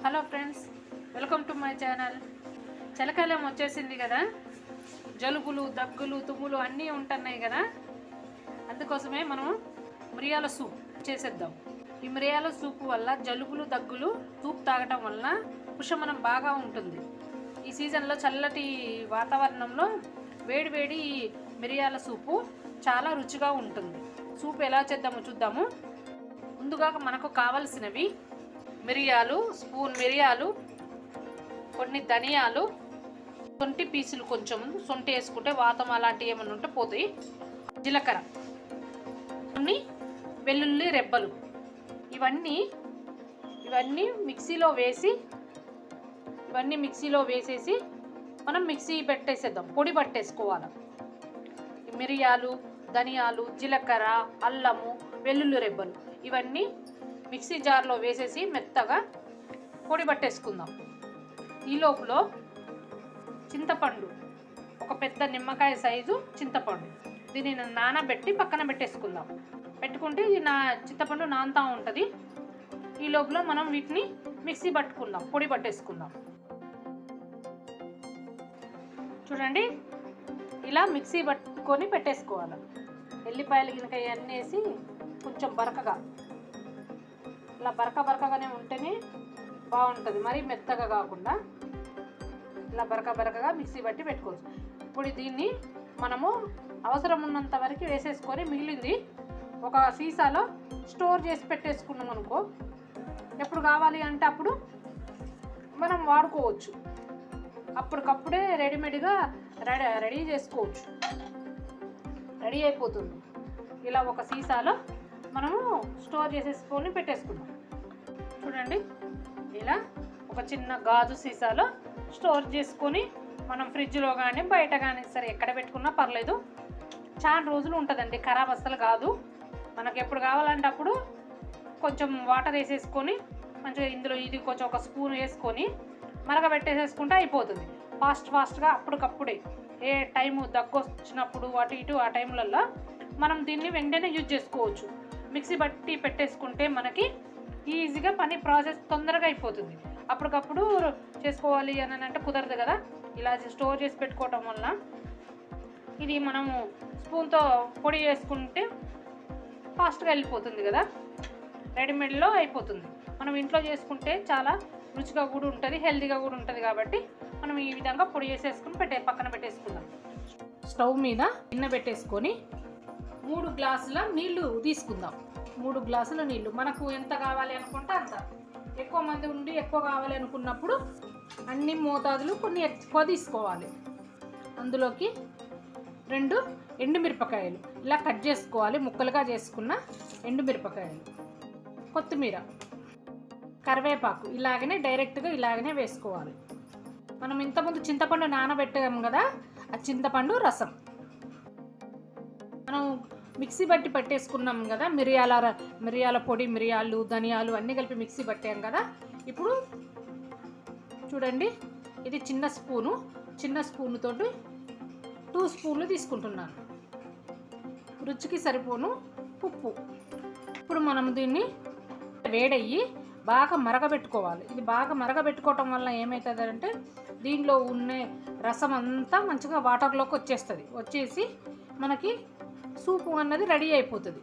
Hello friends, welcome to my channel. చలికాలం వచ్చేసింది కదా, జలుబులు దగ్గులు తుమ్ములు అన్నీ ఉంటున్నాయి కదా. అందుకోసమే మనం మిరియాల సూప్ చేసేద్దాం. ఈ మిరియాల సూప్ వల్ల జలుబులు దగ్గులు సూప్ తాగటం వల్ల ఉపశమనం బాగా ఉంటుంది. ఈ సీజన్లో చల్లటి వాతావరణంలో వేడి వేడి మిరియాల సూపు చాలా రుచిగా ఉంటుంది. సూప్ ఎలా చేద్దామో చూద్దాము. ముందుగా మనకు కావలసినవి మిరియాలు, స్పూన్ మిరియాలు, కొన్ని ధనియాలు, సొంటి పీసులు, కొంచెం సొంటి వేసుకుంటే వాతం అలాంటివి ఏమైనా ఉంటే పోతాయి, జీలకర్ర, కొన్ని వెల్లుల్లి రెబ్బలు, ఇవన్నీ మిక్సీలో వేసేసి మనం మిక్సీ పెట్టేసేద్దాం, పొడి పట్టేసుకోవాలి. మిరియాలు, ధనియాలు, జీలకర్ర, అల్లము, వెల్లుల్లి రెబ్బలు ఇవన్నీ మిక్సీ జార్లో వేసేసి మెత్తగా పొడి పట్టేసుకుందాం. ఈ లోపల చింతపండు, ఒక పెద్ద నిమ్మకాయ సైజు చింతపండు, దీన్ని నానబెట్టి పక్కన పెట్టేసుకుందాం. పెట్టుకుంటే ఇది చింతపండు నానుతూ ఉంటుంది. ఈ లోపల మనం వీటిని మిక్సీ పట్టుకుందాం, పొడి పట్టేసుకుందాం. చూడండి, ఇలా మిక్సీ పట్టుకొని పెట్టేసుకోవాలి. ఎల్లిపాయలు గినక ఇవన్నీ వేసి కొంచెం బరకగా, ఇలా బరకగానే ఉంటేనే బాగుంటుంది, మరీ మెత్తగా కాకుండా ఇలా బరకగా మిక్సీ పట్టి పెట్టుకోవచ్చు. ఇప్పుడు దీన్ని మనము అవసరం ఉన్నంత వరకు వేసేసుకొని మిగిలింది ఒక సీసాలో స్టోర్ చేసి పెట్టేసుకున్నాం అనుకో, ఎప్పుడు కావాలి అంటే అప్పుడు మనం వాడుకోవచ్చు. అప్పటికప్పుడే రెడీమేడ్గా రెడీ చేసుకోవచ్చు, రెడీ అయిపోతుంది. ఇలా ఒక సీసాలో మనము స్టోర్ చేసేసుకొని పెట్టేసుకున్నాం. చూడండి, ఇలా ఒక చిన్న గాజు సీసాలో స్టోర్ చేసుకొని మనం ఫ్రిడ్జ్లో కానీ బయట కానీ సరే ఎక్కడ పెట్టుకున్నా పర్లేదు, చాలా రోజులు ఉంటుందండి, ఖరాబ్ అస్సలు కాదు. మనకు ఎప్పుడు కావాలంటే అప్పుడు కొంచెం వాటర్ వేసేసుకొని మంచిగా ఇందులో ఇది కొంచెం ఒక స్పూన్ వేసుకొని మరగబెట్టేసేసుకుంటే అయిపోతుంది. ఫాస్ట్గా అప్పటికప్పుడే ఏ టైము దగ్గు వచ్చినప్పుడు అటు ఇటు ఆ టైంలలో మనం దీన్ని వెంటనే యూజ్ చేసుకోవచ్చు. మిక్సీ బట్టి పెట్టేసుకుంటే మనకి ఈజీగా పని ప్రాసెస్ తొందరగా అయిపోతుంది. అప్పటికప్పుడు చేసుకోవాలి అని అంటే కుదరదు కదా. ఇలా స్టోర్ చేసి పెట్టుకోవటం వల్ల ఇది మనము స్పూన్తో పొడి చేసుకుంటే ఫాస్ట్గా వెళ్ళిపోతుంది కదా, రెడీమేడ్లో అయిపోతుంది. మనం ఇంట్లో చేసుకుంటే చాలా రుచిగా కూడా ఉంటుంది, హెల్తీగా కూడా ఉంటుంది. కాబట్టి మనం ఈ విధంగా పొడి చేసేసుకుని పక్కన పెట్టేసుకుందాం. స్టవ్ మీద గిన్నె పెట్టేసుకొని 3 గ్లాసుల నీళ్లు తీసుకుందాం. 3 గ్లాసుల నీళ్లు మనకు ఎంత కావాలి అనుకుంటే అంత. ఎక్కువ మంది ఉండి ఎక్కువ కావాలి అనుకున్నప్పుడు అన్ని మోతాదులు కొన్ని ఎక్కువ తీసుకోవాలి. అందులోకి 2 ఎండుమిరపకాయలు ఇలా కట్ చేసుకోవాలి, ముక్కలుగా చేసుకున్న ఎండుమిరపకాయలు, కొత్తిమీర, కరివేపాకు ఇలాగనే డైరెక్ట్గా ఇలాగనే వేసుకోవాలి. మనం ఇంతకుముందు చింతపండు నానబెట్టాము కదా, ఆ చింతపండు రసం మనం మిక్సీ బట్టి పట్టేసుకున్నాం కదా. మిరియాల పొడి, మిరియాలు, ధనియాలు అన్నీ కలిపి మిక్సీ పట్టాం కదా. ఇప్పుడు చూడండి, ఇది చిన్న స్పూనుతోటి 2 స్పూన్లు తీసుకుంటున్నాను. రుచికి సరిపోను ఉప్పు. ఇప్పుడు మనం దీన్ని వేడయ్యి బాగా మరగబెట్టుకోవాలి. ఇది బాగా మరగబెట్టుకోవటం వల్ల ఏమవుతుందంటే దీనిలో ఉన్న రసం అంతా మంచిగా వాటర్లోకి వచ్చేసి మనకి సూపు అన్నది రెడీ అయిపోతుంది.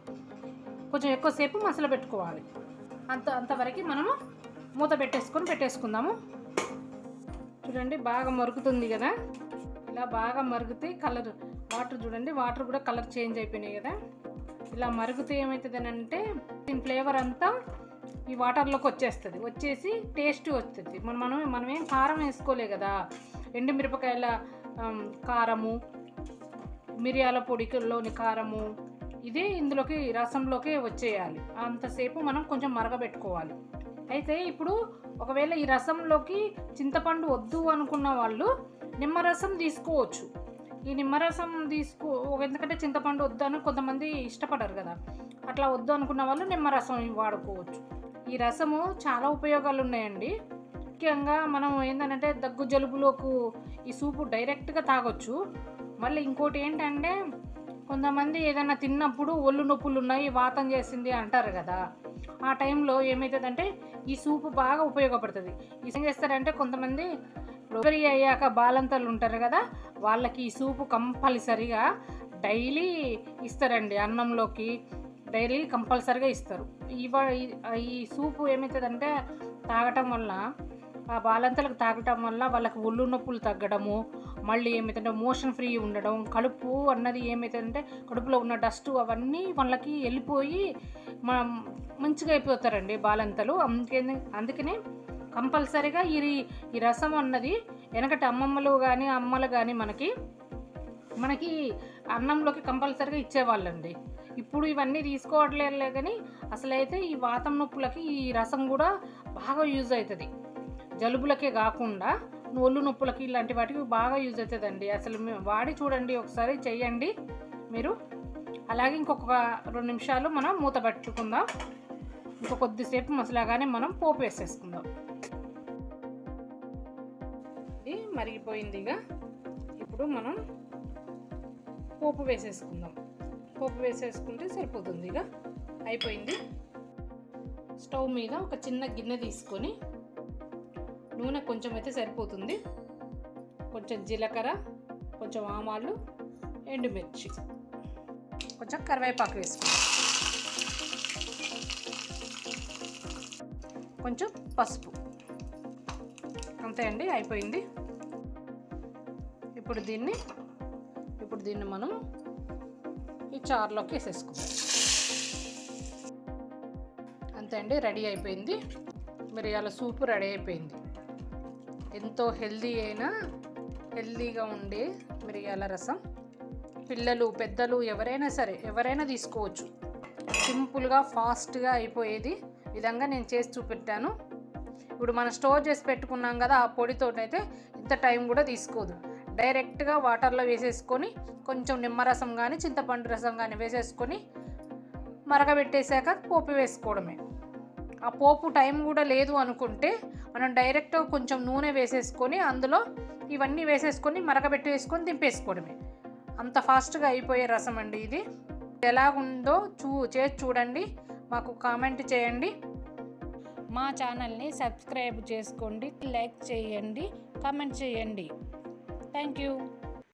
కొంచెం ఎక్కువసేపు మసలు పెట్టుకోవాలి. అంతవరకు మనము మూత పెట్టేసుకుందాము. చూడండి, బాగా మరుగుతుంది కదా. ఇలా బాగా మరిగితే వాటర్ చూడండి, వాటర్ కూడా కలర్ చేంజ్ అయిపోయినాయి కదా. ఇలా మరుగుతే ఏమవుతుంది అంటే దీని ఫ్లేవర్ అంతా ఈ వాటర్లోకి వచ్చేసి టేస్ట్ వస్తుంది. మనమేం కారం వేసుకోలే కదా, ఎండుమిరపకాయల కారము, మిరియాల పొడిలోని కారము ఇదే ఇందులోకి రసంలోకి వచ్చేయాలి. అంతసేపు మనం కొంచెం మరగబెట్టుకోవాలి. అయితే ఇప్పుడు ఒకవేళ ఈ రసంలోకి చింతపండు వద్దు అనుకున్న వాళ్ళు నిమ్మరసం తీసుకోవచ్చు. ఈ నిమ్మరసం ఎందుకంటే చింతపండు వద్దు అని కొంతమంది ఇష్టపడరు కదా, అట్లా వద్దు అనుకున్న వాళ్ళు నిమ్మరసం వాడుకోవచ్చు. ఈ రసము చాలా ఉపయోగాలు ఉన్నాయండి. ముఖ్యంగా మనం ఏంటంటే దగ్గు జలుబులోకి ఈ సూపు డైరెక్ట్గా తాగొచ్చు. మళ్ళీ ఇంకోటి ఏంటంటే కొంతమంది ఏదైనా తిన్నప్పుడు ఒళ్ళు నొప్పులు ఉన్నాయి, వాతం చేసింది అంటారు కదా, ఆ టైంలో ఏమవుతుందంటే ఈ సూపు బాగా ఉపయోగపడుతుంది. ఏం చేస్తారంటే కొంతమంది డెలివరీ అయ్యాక బాలంతలు ఉంటారు కదా, వాళ్ళకి ఈ సూపు కంపల్సరిగా డైలీ ఇస్తారండి. అన్నంలోకి డైలీ కంపల్సరిగా ఇస్తారు. ఈ సూపు ఏమవుతుందంటే తాగటం వల్ల, ఆ బాలంతలకు తాగటం వల్ల వాళ్ళకి ఒళ్ళు నొప్పులు తగ్గడము, మళ్ళీ ఏమవుతుందంటే మోషన్ ఫ్రీ ఉండడం, కడుపు అన్నది ఏమవుతుందంటే కడుపులో ఉన్న డస్ట్ అవన్నీ వాళ్ళకి వెళ్ళిపోయి మంచిగా అయిపోతారండి బాలంతలు. అందుకనే కంపల్సరీగా ఈ రసం అన్నది వెనకటి అమ్మమ్మలు కానీ అమ్మలు కానీ మనకి అన్నంలోకి కంపల్సరీగా ఇచ్చేవాళ్ళండి. ఇప్పుడు ఇవన్నీ తీసుకోవట్లేదు కానీ అసలైతే ఈ వాతం నొప్పులకి ఈ రసం కూడా బాగా యూజ్ అవుతుంది. జలుబులకే కాకుండా ఒళ్ళు నొప్పులకి ఇలాంటి వాటికి బాగా యూజ్ అవుతుందండి. అసలు వాడి చూడండి, ఒకసారి చెయ్యండి మీరు. అలాగే ఇంకొక 2 నిమిషాలు మనం మూత పెట్టుకుందాం. కొద్దిసేపు మసలాగానే మనం పోపు వేసేసుకుందాం. ఇది మరిగిపోయిందిగా, ఇప్పుడు మనం పోపు వేసేసుకుందాం. పోపు వేసేసుకుంటే సరిపోతుంది. ఇక అయిపోయింది. స్టవ్ మీద ఒక చిన్న గిన్నె తీసుకొని నూనె కొంచెం అయితే సరిపోతుంది. కొంచెం జీలకర్ర, కొంచెం ఆవాలు, ఎండుమిర్చి, కొంచెం కరివేపాకు వేసుకుందాం, కొంచెం పసుపు. అంతే అండి, అయిపోయింది. ఇప్పుడు దీన్ని మనం ఈ చారులోకి వేసేసుకుందాం. అంతే అండి, రెడీ అయిపోయింది. మిరియాల సూపు రెడీ అయిపోయింది. ఎంతో హెల్దీగా ఉండే మిరియాల రసం. పిల్లలు పెద్దలు ఎవరైనా తీసుకోవచ్చు. సింపుల్గా ఫాస్ట్గా అయిపోయేది విధంగా నేను చేసి చూపెట్టాను. ఇప్పుడు మనం స్టోర్ చేసి పెట్టుకున్నాం కదా, ఆ పొడితోటైతే ఇంత టైం కూడా తీసుకోదు. డైరెక్ట్గా వాటర్లో వేసేసుకొని కొంచెం నిమ్మరసం కానీ చింతపండు రసం కానీ వేసేసుకొని మరగబెట్టేశాక పోపు వేసుకోవడమే. ఆ పోపు టైం కూడా లేదు అనుకుంటే మనం డైరెక్ట్గా కొంచెం నూనె వేసేసుకొని అందులో ఇవన్నీ వేసేసుకొని మరగబెట్టేసుకొని దింపేసుకోవడమే. అంత ఫాస్ట్గా అయిపోయే రసం అండి ఇది. ఎలాగుందో చేసి చూడండి, మాకు కామెంట్ చేయండి. మా ఛానల్ని సబ్స్క్రైబ్ చేసుకోండి, లైక్ చేయండి, కామెంట్ చేయండి. Thank you.